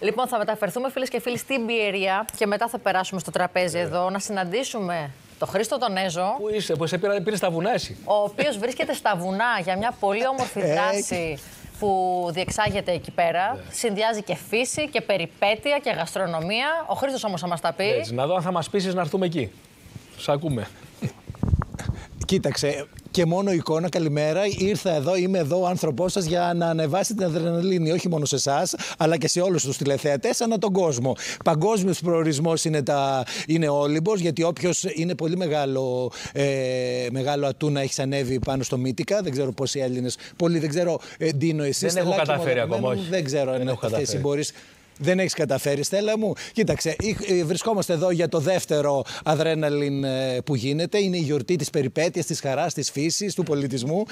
Λοιπόν, θα μεταφερθούμε φίλες και φίλοι στην Πιερία και μετά θα περάσουμε στο τραπέζι εδώ να συναντήσουμε τον Χρήστο τον Έζο. Πού είσαι, που σε πήρε στα βουνά εσύ. Ο οποίος βρίσκεται στα βουνά για μια πολύ όμορφη δράση που διεξάγεται εκεί πέρα. Συνδυάζει και φύση και περιπέτεια και γαστρονομία. Ο Χρήστος όμως θα μας τα πει. Έτσι, να δω αν θα μας πείσεις να έρθουμε εκεί. Σ' ακούμε. Κοίταξε, και μόνο εικόνα, καλημέρα. Ήρθα εδώ, είμαι εδώ ο άνθρωπός σας για να ανεβάσει την αδρεναλίνη, όχι μόνο σε εσάς, αλλά και σε όλους τους τηλεθεατές ανά τον κόσμο. Παγκόσμιος προορισμός είναι ο Όλυμπος, γιατί όποιος είναι πολύ μεγάλο ατού να έχεις ανέβει πάνω στο Μύτικα. Δεν ξέρω πόσοι Έλληνες, πολλοί, δεν ξέρω, Ντίνο, εσείς. Δεν έχω καταφέρει ακόμα, όχι. Δεν ξέρω αν εσύ μπορείς. Δεν έχεις καταφέρει, Στέλλα μου. Κοίταξε, βρισκόμαστε εδώ για το δεύτερο αδρέναλιν που γίνεται. Είναι η γιορτή της περιπέτειας, της χαράς, της φύσης, του πολιτισμού.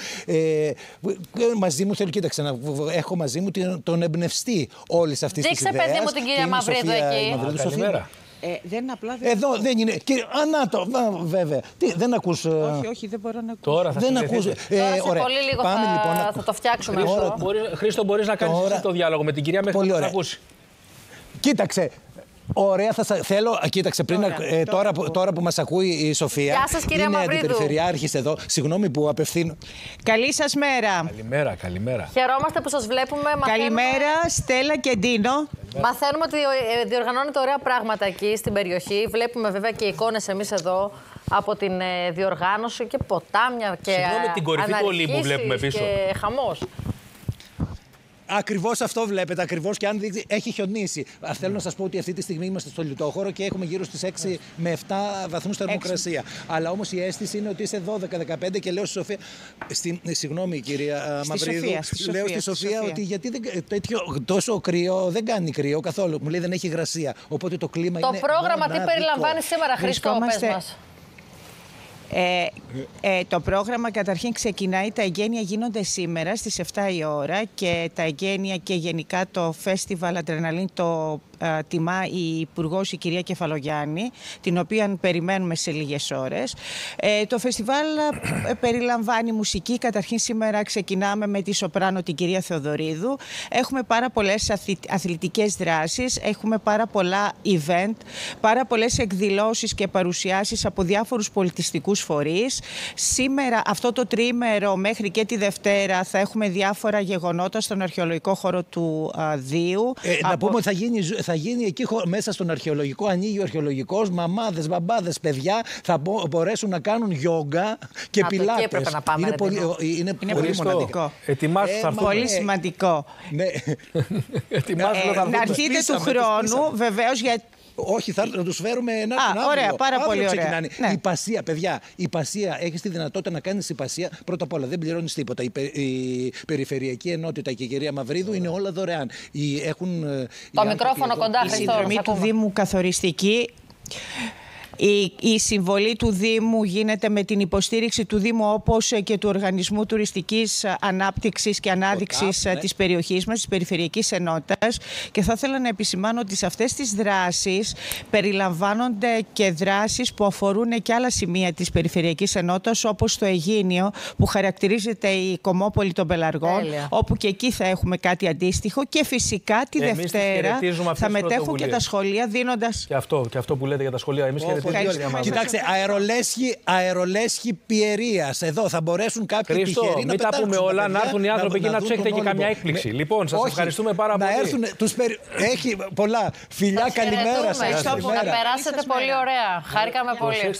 Μαζί μου θέλω, κοίταξε, να έχω μαζί μου τον εμπνευστή όλης αυτής της ιδέας. Δείξε, παιδί μου, την κυρία Μαυρίδου εκεί. Καλημέρα. Δεν είναι απλά. Εδώ δεν είναι. Ανάτο, βέβαια. Δεν ακούς. Όχι, δεν μπορώ να ακούσω. Τώρα θα Τώρα σε πολύ λίγο θα το φτιάξουμε αυτό. Χρήστο, μπορείς να κάνεις εσύ το διάλογο με την κυρία μέχρι να ακούσει. Κοίταξε. Ωραία, θέλω. Κοίταξε, πριν, τώρα που μας ακούει η Σοφία. Γεια σας, κυρία Μαυρίδου. Είναι αντιπεριφερειάρχης εδώ. Συγγνώμη που απευθύνω. Καλή σας μέρα. Καλημέρα. Χαιρόμαστε που σας βλέπουμε. Καλημέρα, Στέλλα και Ντίνο. Μαθαίνουμε ότι διοργανώνετε ωραία πράγματα εκεί στην περιοχή. Βλέπουμε βέβαια και εικόνες εμείς εδώ από την διοργάνωση και ποτάμια και συγγνώμη, την κορυφή του Ολύμπου βλέπουμε πίσω. Και χαμός. Ακριβώς αυτό βλέπετε, ακριβώς, και αν δείξει, έχει χιονίσει. Θέλω να σας πω ότι αυτή τη στιγμή είμαστε στο λιτόχωρο και έχουμε γύρω στις 6 με 7 βαθμούς θερμοκρασία. Αλλά όμως η αίσθηση είναι ότι είσαι 12-15 και λέω στη Σοφία. Συγγνώμη, κυρία Μαυρίδου. Λέω στη Σοφία ότι γιατί τόσο κρύο δεν κάνει κρύο καθόλου. Μου λέει δεν έχει υγρασία. Οπότε το κλίμα είναι. Το πρόγραμμα τι περιλαμβάνει σήμερα, Χρήστο, πες μας. Το πρόγραμμα καταρχήν ξεκινάει, τα εγγένεια γίνονται σήμερα στις 7 η ώρα και τα εγγένεια και γενικά το φεστιβάλ Adrenaline το τιμά η Υπουργός, η κυρία Κεφαλογιάννη, την οποία περιμένουμε σε λίγες ώρες. Το φεστιβάλ περιλαμβάνει μουσική. Καταρχήν σήμερα ξεκινάμε με τη σοπράνο την κυρία Θεοδωρίδου. Έχουμε πάρα πολλές αθλητικές δράσεις, έχουμε πάρα πολλά event, πάρα πολλές εκδηλώσεις και παρουσιάσεις από διάφορους πολιτιστικούς φορείς. Σήμερα, αυτό το τριήμερο μέχρι και τη Δευτέρα, θα έχουμε διάφορα γεγονότα στον αρχαιολογικό χώρο του Δίου. Να πούμε ότι θα γίνει εκεί μέσα στον αρχαιολογικό, ανοίγει ο αρχαιολογικός, μαμάδες, μπαμπάδες, παιδιά θα μπορέσουν να κάνουν γιόγκα και πιλάτες. Έπρεπε να πάμε, είναι πολύ σημαντικό. Πολύ σημαντικό. Να έρθετε του χρόνου, βεβαίως, γιατί. Όχι, θα τους φέρουμε ένα ωραία, πάρα πολύ ωραία. Ναι. Η πασία, παιδιά, η πασία, έχεις τη δυνατότητα να κάνεις υπασία. Πρώτα απ' όλα, δεν πληρώνεις τίποτα. Η περιφερειακή ενότητα και η κυρία Μαυρίδου είναι όλα δωρεάν. Το μικρόφωνο κοντά, η συνδρομή του Δήμου καθοριστική. Η συμβολή του Δήμου γίνεται με την υποστήριξη του Δήμου, όπως και του Οργανισμού Τουριστικής Ανάπτυξης και Ανάδειξης της περιοχής μας, της Περιφερειακής Ενότητας. Και θα ήθελα να επισημάνω ότι σε αυτές τις δράσεις περιλαμβάνονται και δράσεις που αφορούν και άλλα σημεία της Περιφερειακής Ενότητας, όπως το Αιγίνιο, που χαρακτηρίζεται η Κομμόπολη των Πελαργών, όπου και εκεί θα έχουμε κάτι αντίστοιχο. Και φυσικά τη Δευτέρα θα μετέχουν και τα σχολεία, δίνοντας. Και αυτό που λέτε για τα σχολεία, εμείς κοιτάξτε, αερολέσχη Πιερίας. Εδώ θα μπορέσουν κάποιοι τυχεροί να πετάξουν. Μην τα πούμε όλα, να έρθουν οι άνθρωποι εκεί να τους έχετε και καμιά έκπληξη. Λοιπόν, σας ευχαριστούμε πάρα πολύ. Έχει πολλά. Φιλιά, καλημέρα σας. Να περάσετε πολύ ωραία. Χάρηκαμε πολύ.